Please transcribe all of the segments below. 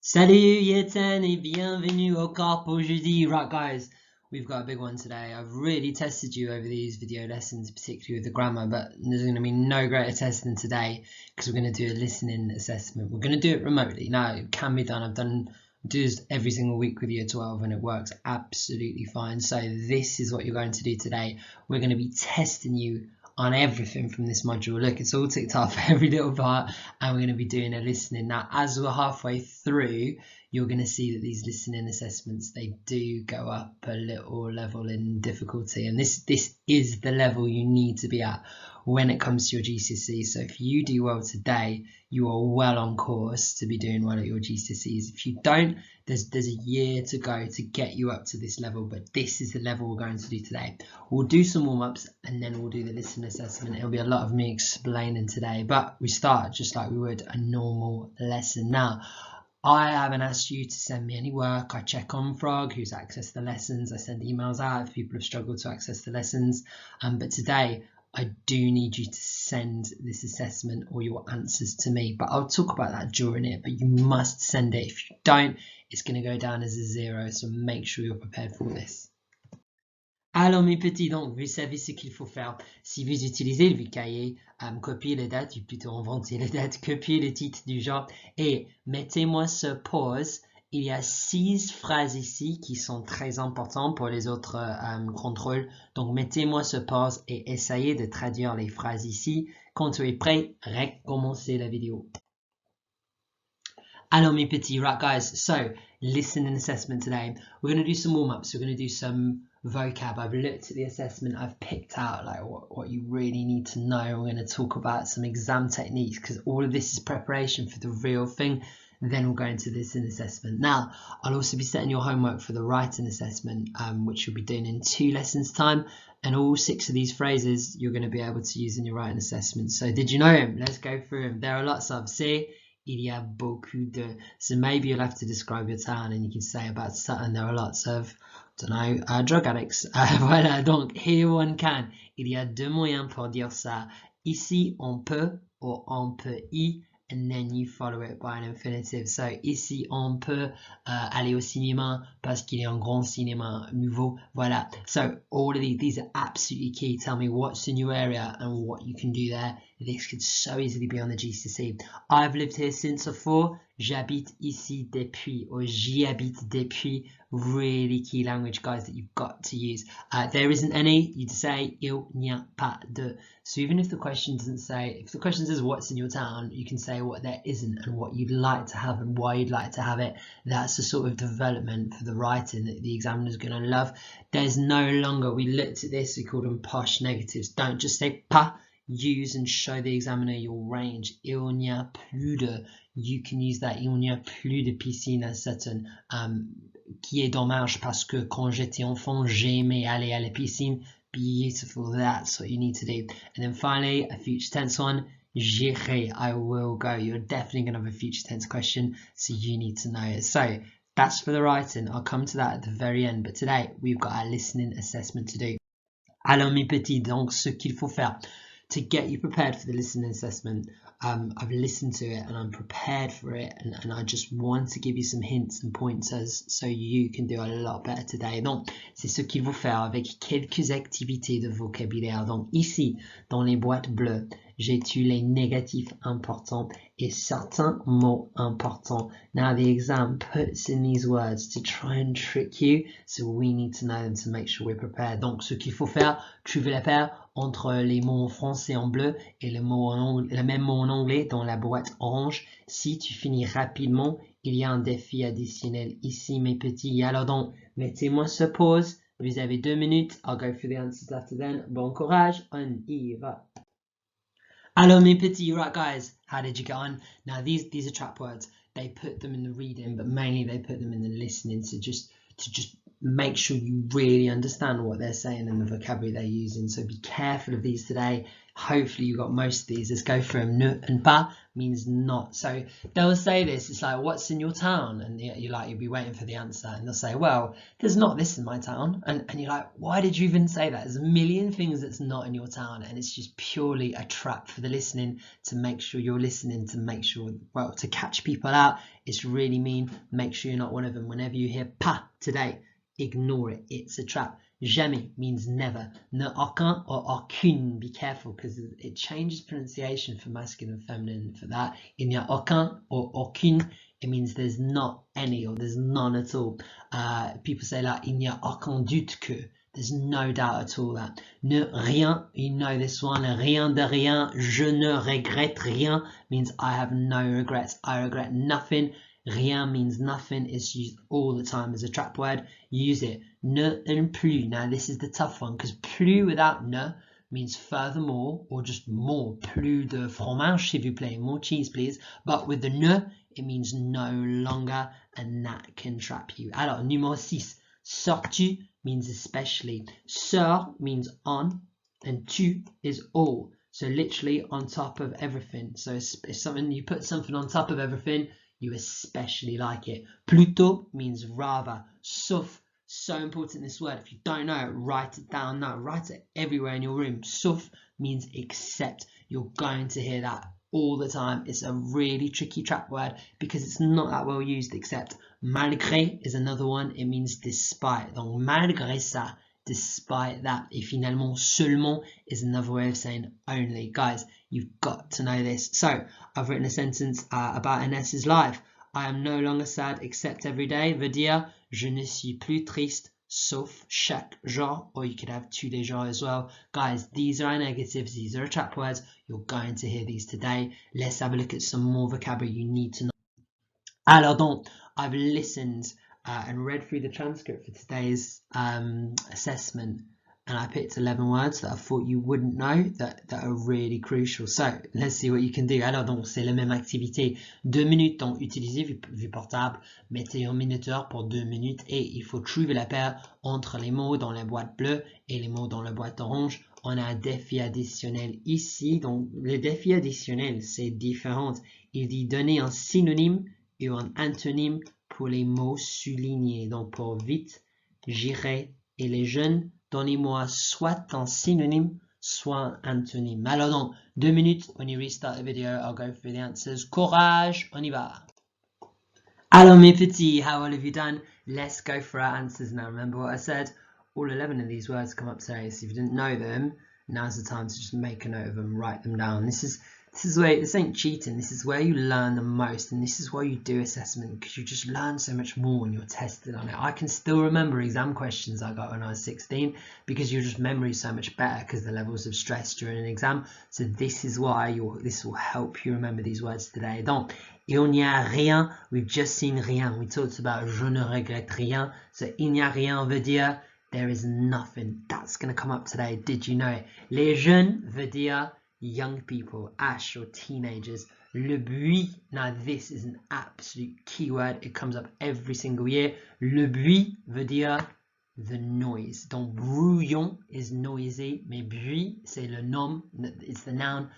Salut Yetan et bienvenue au Corpo Jeudi. Right guys, we've got a big one today. I've really tested you over these video lessons, particularly with the grammar, but there's going to be no greater test than today because we're going to do a listening assessment. We're going to do it remotely. Now, it can be done. Do this every single week with year 12 and it works absolutely fine. So this is what you're going to do today. We're going to be testing you on everything from this module. Look, it's all ticked off, every little part, and we're going to be doing a listening. Now, as we're halfway through, you're going to see that these listening assessments, they do go up a little level in difficulty, and this is the level you need to be at when it comes to your GCSE. So if you do well today, you are well on course to be doing well at your GCSEs. If you don't, there's a year to go to get you up to this level, but this is the level we're going to do today. We'll do some warm-ups and then we'll do the listening assessment. It'll be a lot of me explaining today, but we start just like we would a normal lesson. Now, I haven't asked you to send me any work. I check on Frog, who's accessed the lessons. I send emails out if people have struggled to access the lessons. But today, I do need you to send this assessment or your answers to me. But I'll talk about that during it, but you must send it. If you don't, it's going to go down as a 0. So make sure you're prepared for this. Alors mes petits, donc vous savez ce qu'il faut faire. Si vous utilisez le cahier, copiez les dates, ou plutôt inventez les dates, copiez le titre du genre et mettez-moi sur pause. Il y a 6 phrases ici qui sont très importantes pour les autres contrôles. Donc mettez-moi sur pause et essayez de traduire les phrases ici. Quand tu es prêt, recommencez la vidéo. Alors mes petits, right guys, so listening assessment today. We're going to do some warm-ups. We're going to do some vocab. I've looked at the assessment. I've picked out like what you really need to know. We're going to talk about some exam techniques because all of this is preparation for the real thing. Then we'll go into this in assessment. Now, I'll also be setting your homework for the writing assessment, which you'll be doing in 2 lessons time. And all 6 of these phrases you're going to be able to use in your writing assessment. So did you know them? Let's go through them. There are lots of. See? Il y a beaucoup de. So maybe you'll have to describe your town and you can say about Sutton there are lots of, I don't know, drug addicts. Voilà, donc here one can. Il y a 2 moyens pour dire ça. Ici, on peut or on peut y, and then you follow it by an infinitive. So ici, on peut aller au cinéma parce qu'il y a un grand cinéma nouveau. Voilà. So all of these are absolutely key. Tell me what's in your area and what you can do there. This could so easily be on the GCSE. I've lived here since '04. J'habite ici depuis, or j'y habite depuis. Really key language, guys, that you've got to use. There isn't any. You'd say il n'y a pas de. So even if the question doesn't say, if the question says what's in your town, you can say what there isn't and what you'd like to have and why you'd like to have it. That's the sort of development for the writing that the examiner's going to love. There's no longer, we looked at this, we called them posh negatives. Don't just say pas. Use and show the examiner your range. Il n'y a plus de. You can use that. Il n'y a plus de piscine à Sutton. Qui est dommage parce que quand j'étais enfant, j'aimais aller à la piscine. Beautiful. That's what you need to do. And then finally, a future tense one. J'irai. I will go. You're definitely going to have a future tense question, so you need to know it. So that's for the writing. I'll come to that at the very end. But today, we've got our listening assessment to do. Alors mes petits, donc ce qu'il faut faire. To get you prepared for the listening assessment, I've listened to it and I'm prepared for it, and I just want to give you some hints and pointers so you can do a lot better today. Donc, c'est ce qu'il faut faire avec quelques activités de vocabulaire. Donc ici, dans les boîtes bleues, j'ai tué les négatifs importants et certains mots importants. Now the exam puts in these words to try and trick you, so we need to know them to make sure we're prepared. Donc ce qu'il faut faire, tu veux la paire entre les mots en français en bleu et le même mot en anglais dans la boîte orange. Si tu finis rapidement, il y a un défi additionnel ici, mes petits. Alors donc, mettez-moi sur pause. Vous avez 2 minutes. I'll go through the answers after then. Bon courage, on y va. Hello, mes petits. Right, guys, how did you get on? Now, these are trap words. They put them in the reading, but mainly they put them in the listening. So just make sure you really understand what they're saying and the vocabulary they're using. So be careful of these today. Hopefully you got most of these. Let's go through them. Ne and pas. means not. So they'll say this, it's like, what's in your town? And you'll be waiting for the answer, and they'll say, well, there's not this in my town. And you're like, why did you even say that? There's a million things that's not in your town, and it's just purely a trap for the listening to make sure you're listening, to make sure, well, to catch people out. It's really mean. Make sure you're not one of them. Whenever you hear pas today, ignore it. It's a trap. Jamais means never. Ne aucun or aucune. Be careful because it changes pronunciation for masculine and feminine for that. Il n'y a aucun or aucune. It means there's not any or there's none at all. People say like il n'y a aucun doute que. There's no doubt at all that. Ne rien, you know this one. Rien de rien. Je ne regrette rien means I have no regrets. I regret nothing. Rien means nothing. It's used all the time as a trap word. Use it. Ne and plus. Now this is the tough one because plus without ne means furthermore or just more. Plus de fromage s'il vous plaît. More cheese please. But with the ne, it means no longer, and that can trap you. Alors, numéro 6. Sors-tu means especially. Sur means on, and tu is all. So literally on top of everything. So if something, you put something on top of everything, you especially like it. Plutôt means rather. Sauf, so important this word. If you don't know it, write it down now. Write it everywhere in your room. Sauf means except. You're going to hear that all the time. It's a really tricky trap word because it's not that well used. Except malgré is another one. It means despite. Donc malgré ça, despite that. Et finalement seulement is another way of saying only. Guys, you've got to know this. So I've written a sentence about Inés's life. I am no longer sad except every day veut dire je ne suis plus triste sauf chaque jour, or you could have tous les jours as well. Guys, these are our negatives, these are our trap words. You're going to hear these today. Let's have a look at some more vocabulary you need to know. Alors donc, I've listened and read through the transcript for today's assessment, and I picked 11 words that I thought you wouldn't know that are really crucial. So, let's see what you can do. Alors donc, c'est la même activité. 2 minutes, donc utilisez vos portables, mettez un minuteur pour 2 minutes et il faut trouver la paire entre les mots dans la boîte bleue et les mots dans la boîte orange. On a un défi additionnel ici. Donc, le défi additionnel, c'est différent. Il dit donner un synonyme et un antonyme pour les mots soulignés. Donc, pour vite, j'irai et les jeunes, donnez-moi soit un synonyme, soit un antonyme. Alors donc, 2 minutes. When you restart the video, I'll go through the answers. Courage, on y va. Alors mes petits, how all have you done? Let's go for our answers now. Remember what I said? All 11 of these words come up today. So if you didn't know them, now's the time to just make a note of them, write them down. This is where, this ain't cheating, this is where you learn the most, and this is why you do assessment, because you just learn so much more when you're tested on it. I can still remember exam questions I got when I was 16 because your just memory is so much better because the levels of stress during an exam. So this is why this will help you remember these words today. Donc, il n'y a rien, we've just seen rien. We talked about je ne regrette rien. So il n'y a rien veut dire there is nothing. That's going to come up today. Did you know it? Les jeunes veut dire young people, ash or teenagers. Le bruit, now this is an absolute key word. It comes up every single year. Le bruit veut dire the noise. Donc brouillon is noisy, mais bruit c'est le nom, it's the noun,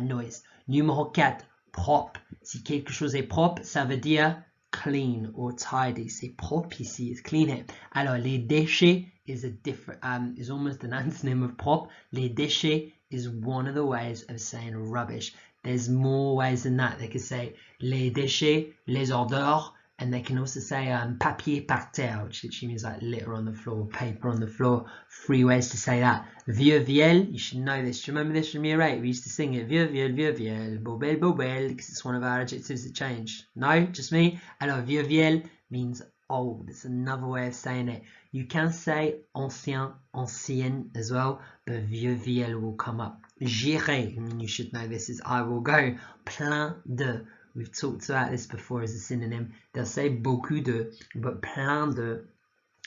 noise. Numéro 4, propre. Si quelque chose est propre, ça veut dire clean or tidy. C'est propre ici, it's clean here. Alors les déchets is a different, is almost an antonym of propre. Les déchets is one of the ways of saying rubbish. There's more ways than that. They could say les déchets, les ordures, and they can also say papier par terre, which literally means like litter on the floor, paper on the floor. 3 ways to say that. Vieux viel, you should know this. Do you remember this from year 8? We used to sing it. Vieux viel, bobel, bobel, because it's one of our adjectives that change. No, just me. Alors, vieux viel means old. It's another way of saying it. You can say ancien, ancienne as well, but vieux viel will come up. J'irai, I mean, you should know this, is I will go. Plein de. We've talked about this before as a synonym. They'll say beaucoup de, but plein de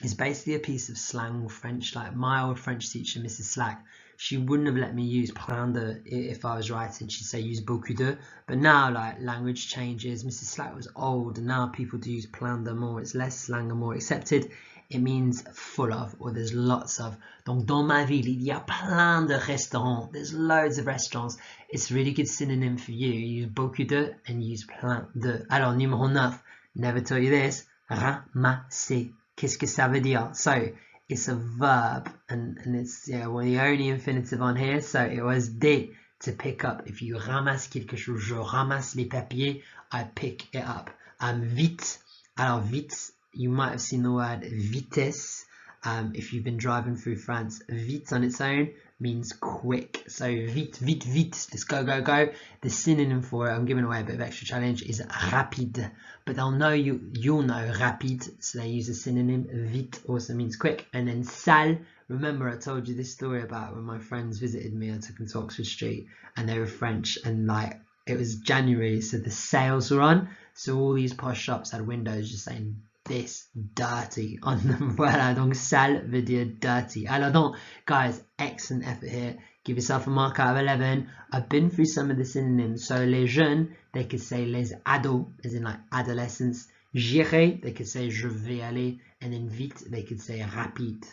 is basically a piece of slang French. Like my old French teacher, Mrs. Slack, she wouldn't have let me use plein de if I was writing. She'd say use beaucoup de. But now, like, language changes. Mrs. Slack was old, and now people do use plein de more. It's less slang and more accepted. it means full of, or there's lots of. Donc, dans ma ville, il y a plein de restaurants. There's loads of restaurants. It's a really good synonym for you. Use beaucoup de and use plein de. Alors, numéro 9, never taught you this. Ramasser. Qu'est-ce que ça veut dire? So, it's a verb, and it's well, the only infinitive on here, so it was de, to pick up. If you ramasse quelque chose, je ramasse les papiers, I pick it up. Vite. Alors, vite, you might have seen the word vitesse. If you've been driving through France, vite on its own means quick. So vite, vite, vite, let's go, go, go. The synonym for it, I'm giving away a bit of extra challenge, is rapide. But they'll know you'll know rapide, so they use a synonym. Vite also means quick. And then sale, remember I told you this story about when my friends visited me. I took them to Oxford Street and they were French, and like it was January, so the sales were on. So all these posh shops had windows just saying this dirty on them. Voilà, donc sale veut dire dirty. Alors donc, guys, excellent effort here. Give yourself a mark out of 11. I've been through some of the synonyms. So les jeunes, they could say les ados, as in like adolescents. J'irai, they could say je vais aller. And then vite, they could say rapide.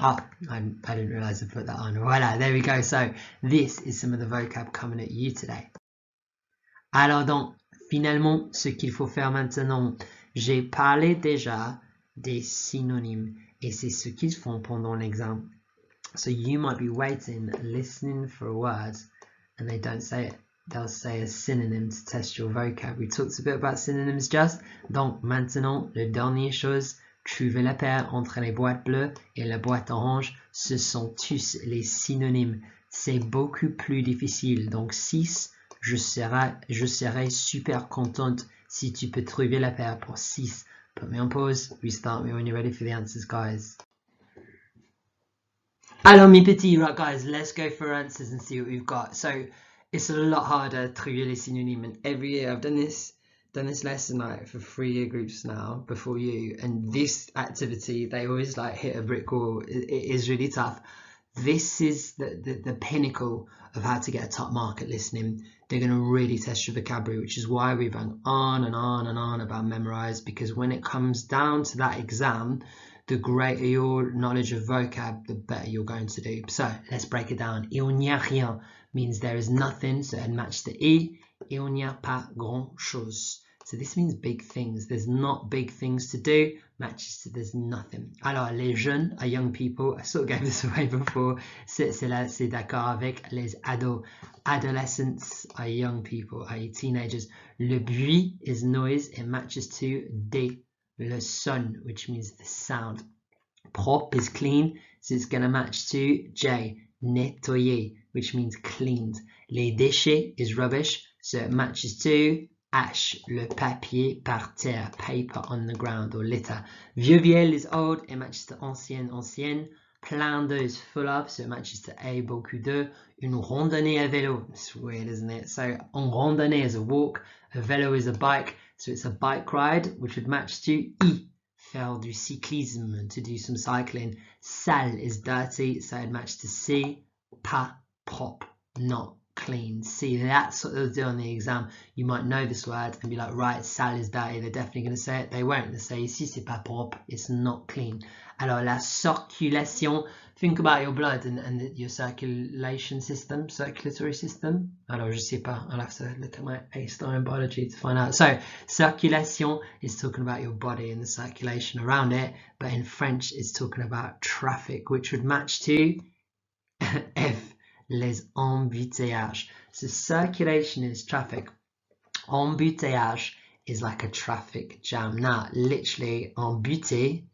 Oh, I didn't realize I put that on. Voilà, there we go. So this is some of the vocab coming at you today. Alors donc, finalement, ce qu'il faut faire maintenant, j'ai parlé déjà des synonymes et c'est ce qu'ils font pendant l'examen. So you might be waiting, listening for a word, and they don't say it. They'll say a synonym to test your vocab. We talked a bit about synonyms just. Donc maintenant, la dernière chose, trouver la paire entre les boîtes bleues et la boîte orange. Ce sont tous les synonymes. C'est beaucoup plus difficile. Donc 6, je serai super contente si tu peux trouver la paire pour 6. Put me on pause. Restart me when you're ready for the answers, guys. Alors mes petits, right guys, let's go for answers and see what we've got. So it's a lot harder to trouver les synonymes, and every year I've done this lesson like for 3 year groups now before you, and this activity they always like hit a brick wall. It is really tough. This is the pinnacle of how to get a top mark at listening. They're going to really test your vocabulary, which is why we've gone on and on and on about memorize, because when it comes down to that exam, the greater your knowledge of vocab, the better you're going to do. So let's break it down. Il n'y a rien means there is nothing, so it matches the I. Il n'y a pas grand chose. So this means big things. There's not big things to do, matches to there's nothing. Alors, les jeunes are young people. I sort of gave this away before. C'est d'accord avec les ados. Adolescents are young people, i.e. teenagers. Le bruit is noise. It matches to des. Le son, which means the sound. Propre is clean, so it's going to match to J. Nettoyer, which means cleaned. Les déchets is rubbish, so it matches to H. Le papier par terre, paper on the ground, or litter. Vieux vieille is old, it matches to ancienne, ancienne. Plein de is full of, so it matches to A. Beaucoup de. Une randonnée à vélo, it's weird, isn't it? So en randonnée is a walk, a vélo is a bike, so it's a bike ride, which would match to I. Faire du cyclisme, to do some cycling. Sale is dirty, so it matches to C. Pas propre, not clean. See, that's what they'll do on the exam. You might know this word and be like, right, sale is dirty. They're definitely going to say it. They won't. They say ici c'est pas propre. It's not clean. Alors la circulation. Think about your blood and your circulation system, circulatory system. Alors je sais pas. I'll have to look at my A-star in biology to find out. So circulation is talking about your body and the circulation around it, but in French it's talking about traffic, which would match to F. Les embouteillages. So circulation is traffic. Embouteillage is like a traffic jam. Now, literally, embouteille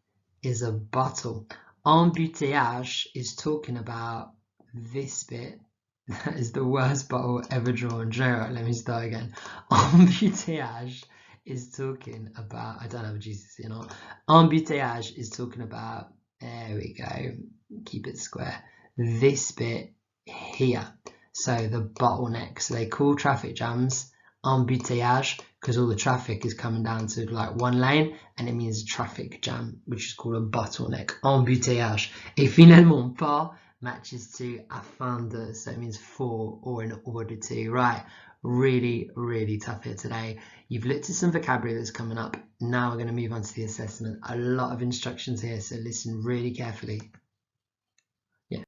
is a bottle. Embouteillage is talking about this bit. That is the worst bottle ever drawn. Right, let me start again. Embouteillage is talking about, I don't have a GCSE or not. Embouteillage is talking about, there we go, keep it square. This bit here, so the bottleneck. So they call traffic jams embouteillage because all the traffic is coming down to like one lane, and it means a traffic jam, which is called a bottleneck. Embouteillage. Et finalement, pas matches to afin de, so it means for or in order to. Right, really, really tough here today. You've looked at some vocabulary that's coming up. Now we're going to move on to the assessment. A lot of instructions here, so listen really carefully. Yeah.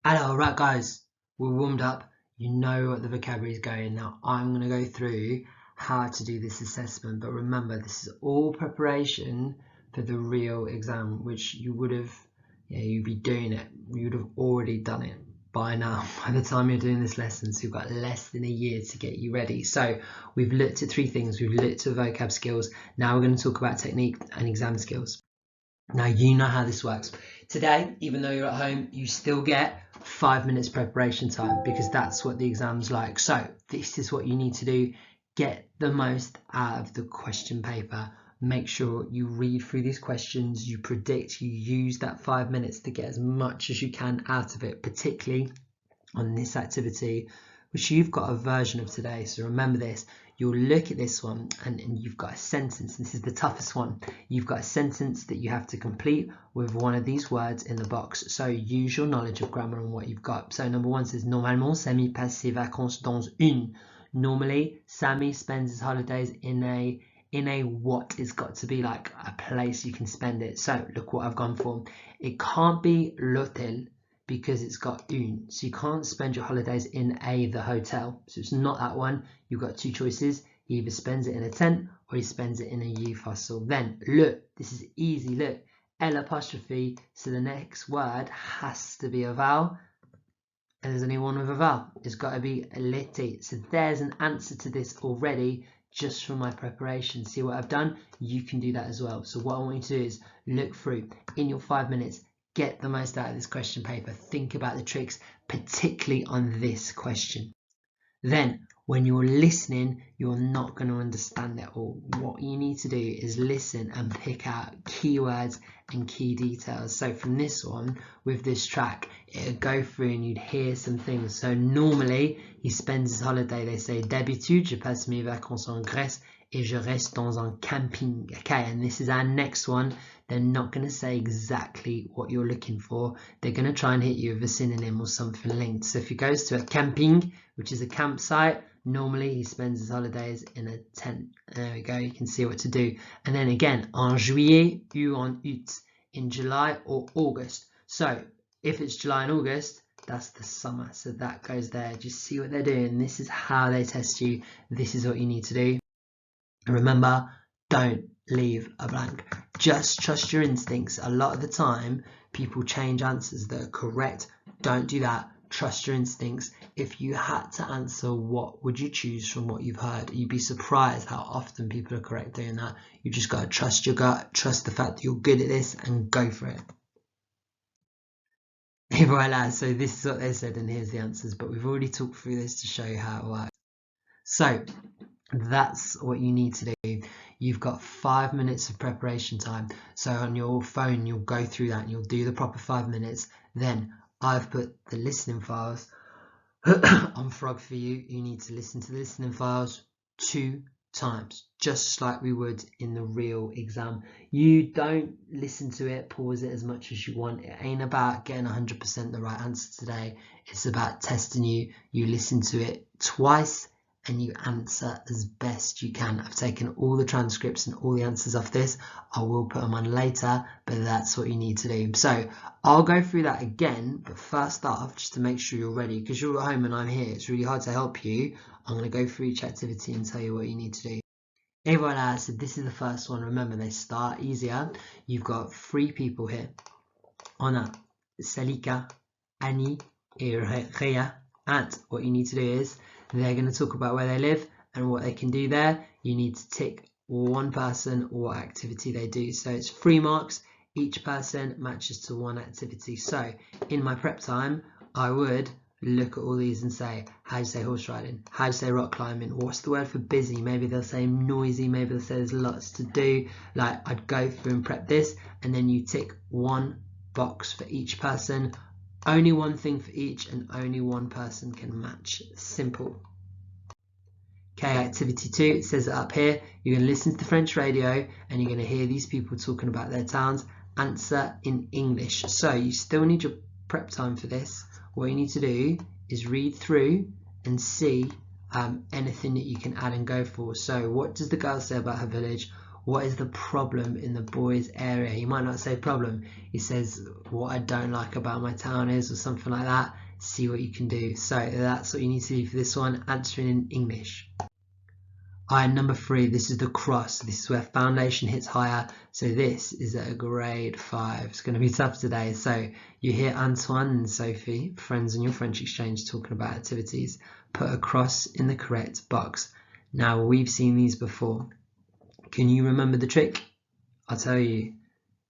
Alors, right guys, we're warmed up. You know what the vocabulary is going. Now I'm going to go through how to do this assessment, but remember this is all preparation for the real exam, which you would have, you'd be doing it. You would have already done it by now by the time you're doing this lesson, so you've got less than a year to get you ready. So we've looked at three things. We've looked at vocab skills. Now we're going to talk about technique and exam skills. Now you know how this works. Today, even though you're at home, you still get 5 minutes preparation time because that's what the exam's like. So this is what you need to do. Get the most out of the question paper. Make sure you read through these questions, you predict, you use that 5 minutes to get as much as you can out of it, particularly on this activity, which you've got a version of today. So remember this, you'll look at this one and you've got a sentence. This is the toughest one. You've got a sentence that you have to complete with one of these words in the box. So use your knowledge of grammar and what you've got. So number one says, normalement, Samy passe ses vacances dans une. Normally, Sammy spends his holidays in a what? It's got to be like a place you can spend it. So look what I've gone for. It can't be l'hôtel because it's got une. So you can't spend your holidays in the hotel. So it's not that one. You've got two choices. He either spends it in a tent or he spends it in a youth hostel. Then look, this is easy. Look, L apostrophe. So the next word has to be a vowel. And there's only one with a vowel. It's got to be l'été. So there's an answer to this already just from my preparation. See what I've done? You can do that as well. So what I want you to do is look through in your 5 minutes, get the most out of this question paper. Think about the tricks, particularly on this question. Then when you're listening, you're not going to understand it all. What you need to do is listen and pick out keywords and key details. So from this one, with this track, it'll go through and you'd hear some things. So normally, he spends his holiday, they say, d'habitude, je passe mes vacances en Grèce et je reste dans un camping. Okay, and this is our next one. They're not going to say exactly what you're looking for. They're going to try and hit you with a synonym or something linked. So if he goes to a camping, which is a campsite, normally he spends his holidays in a tent. There we go, you can see what to do. And then again, en juillet ou en août, in July or August. So if it's July and August, that's the summer. So that goes there. Just see what they're doing. This is how they test you. This is what you need to do. And remember, don't leave a blank. Just trust your instincts. A lot of the time, people change answers that are correct. Don't do that. Trust your instincts. If you had to answer, what would you choose from what you've heard? You'd be surprised how often people are correct doing that. You just got to trust your gut, trust the fact that you're good at this, and go for it. Voilà, so this is what they said, and here's the answers, but we've already talked through this to show you how it works. So that's what you need to do. You've got 5 minutes of preparation time. So on your phone, you'll go through that and you'll do the proper 5 minutes. Then I've put the listening files on Frog for you. You need to listen to the listening files 2 times, just like we would in the real exam. You don't listen to it, pause it as much as you want. It ain't about getting 100% the right answer today. It's about testing you. You listen to it twice and you answer as best you can. I've taken all the transcripts and all the answers off this. I will put them on later, but that's what you need to do. So I'll go through that again, but first off, just to make sure you're ready, because you're at home and I'm here, it's really hard to help you. I'm going to go through each activity and tell you what you need to do. Et voilà, so this is the first one. Remember, they start easier. You've got 3 people here. On a Salika, Annie, et Rhea. And what you need to do is, they're going to talk about where they live and what they can do there. You need to tick one person or what activity they do. So it's 3 marks. Each person matches to one activity. So in my prep time, I would look at all these and say, how do you say horse riding? How do you say rock climbing? What's the word for busy? Maybe they'll say noisy. Maybe they'll say there's lots to do. Like, I'd go through and prep this, and then you tick one box for each person. Only one thing for each, and only one person can match. Simple. Okay, activity 2, it says it up here. You're going to listen to the French radio and you're going to hear these people talking about their towns. Answer in English. So you still need your prep time for this. What you need to do is read through and see anything that you can add and go for. So what does the girl say about her village? What is the problem in the boys' area? He might not say problem. He says what I don't like about my town is, or something like that. See what you can do. So that's what you need to do for this one, answering in English. Alright, number 3, this is the cross. This is where foundation hits higher. So this is at a grade 5. It's going to be tough today. So you hear Antoine and Sophie, friends in your French exchange, talking about activities. Put a cross in the correct box. Now, we've seen these before. Can you remember the trick? I'll tell you.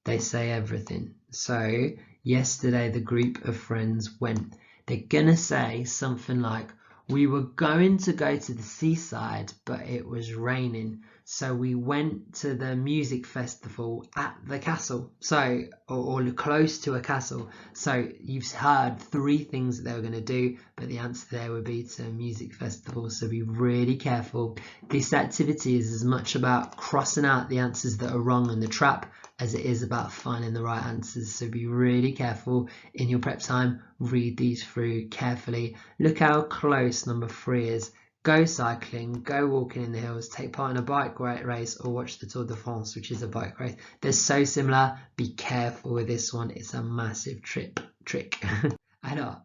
They say everything. So yesterday the group of friends went. They're going to say something like, we were going to go to the seaside, but it was raining. So we went to the music festival at the castle. So, or close to a castle. So you've heard 3 things that they were going to do, but the answer there would be to a music festival. So be really careful. This activity is as much about crossing out the answers that are wrong in the trap as it is about finding the right answers. So be really careful in your prep time. Read these through carefully. Look how close number 3 is. Go cycling, go walking in the hills, take part in a bike race, or watch the Tour de France, which is a bike race. They're so similar. Be careful with this one. It's a massive trick. I know.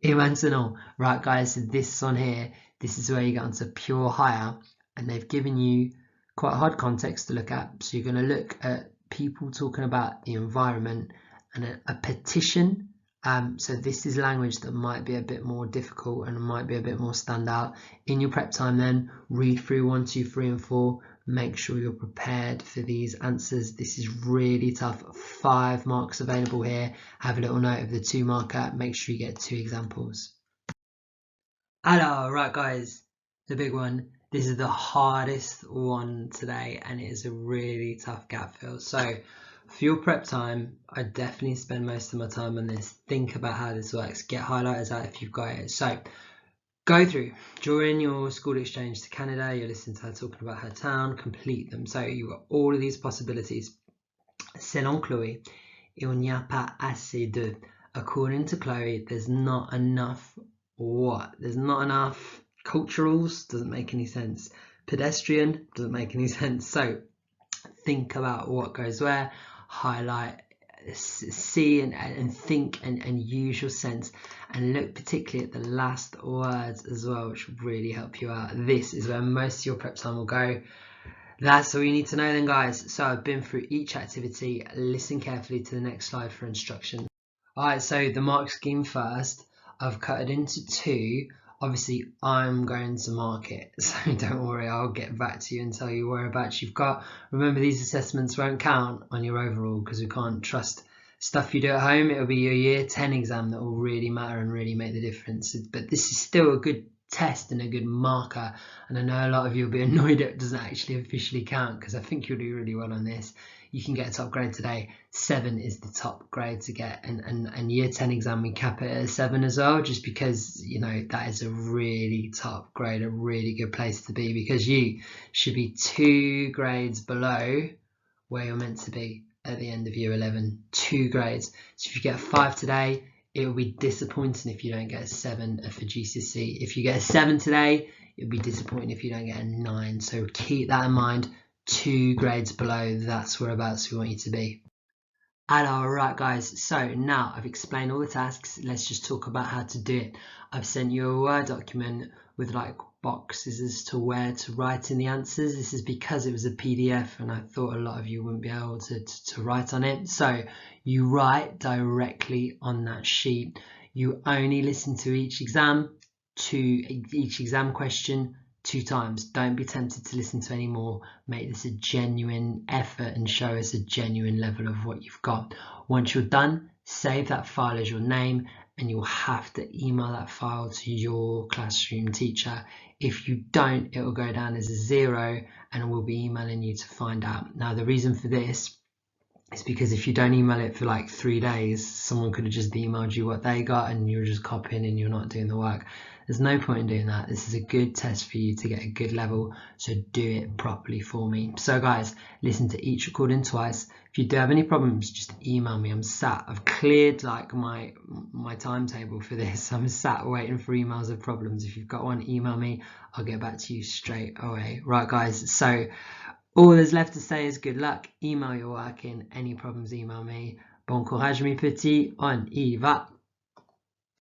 Et maintenant, right guys, so this one here, this is where you get onto pure higher, and they've given you quite a hard context to look at. So you're going to look at people talking about the environment and a petition. So this is language that might be a bit more difficult and might be a bit more standout. In your prep time then, read through 1, 2, 3 and 4. Make sure you're prepared for these answers. This is really tough. 5 marks available here. Have a little note of the 2 marker. Make sure you get 2 examples. Hello, right guys, the big one. This is the hardest one today, and it is a really tough gap fill. So for your prep time, I definitely spend most of my time on this. Think about how this works. Get highlighters out if you've got it. So go through. During your school exchange to Canada, you're listening to her talking about her town. Complete them. So you've got all of these possibilities. Selon Chloé, il n'y a pas assez de. According to Chloe, there's not enough what? There's not enough culturals, doesn't make any sense. Pedestrian, doesn't make any sense. So think about what goes where, highlight, see and think and use your sense, and look particularly at the last words as well, which will really help you out. This is where most of your prep time will go. That's all you need to know then, guys. So I've been through each activity. Listen carefully to the next slide for instructions. Alright, so the mark scheme first, I've cut it into 2. Obviously, I'm going to mark it, so don't worry, I'll get back to you and tell you whereabouts you've got. Remember, these assessments won't count on your overall because we can't trust stuff you do at home. It'll be your year 10 exam that will really matter and really make the difference. But this is still a good test and a good marker, and I know a lot of you will be annoyed it doesn't actually officially count because I think you'll do really well on this. You can get a top grade today. 7 is the top grade to get, and year 10 exam we cap it at 7 as well, just because, you know, that is a really top grade, a really good place to be, because you should be 2 grades below where you're meant to be at the end of year 11. 2 grades. So if you get a 5 today, it will be disappointing if you don't get a 7 for GCSE. If you get a 7 today, it will be disappointing if you don't get a 9. So keep that in mind. 2 grades below, that's whereabouts we want you to be. Alright guys, so now I've explained all the tasks. Let's just talk about how to do it. I've sent you a Word document with like boxes as to where to write in the answers. This is because it was a PDF and I thought a lot of you wouldn't be able to write on it. So you write directly on that sheet. You only listen to each exam question 2 times. Don't be tempted to listen to any more. Make this a genuine effort and show us a genuine level of what you've got. Once you're done, save that file as your name, and you'll have to email that file to your classroom teacher. If you don't, it will go down as a 0 and we'll be emailing you to find out. Now, the reason for this It's because if you don't email it for like 3 days, someone could have just emailed you what they got and you're just copying and you're not doing the work. There's no point in doing that. This is a good test for you to get a good level, so do it properly for me. So guys, listen to each recording twice. If you do have any problems, just email me. I've cleared like my timetable for this. I'm sat waiting for emails of problems. If you've got one, email me. I'll get back to you straight away. Right guys, so all there's left to say is good luck. Email your work in. Any problems, email me. Bon courage mes petits, on y va.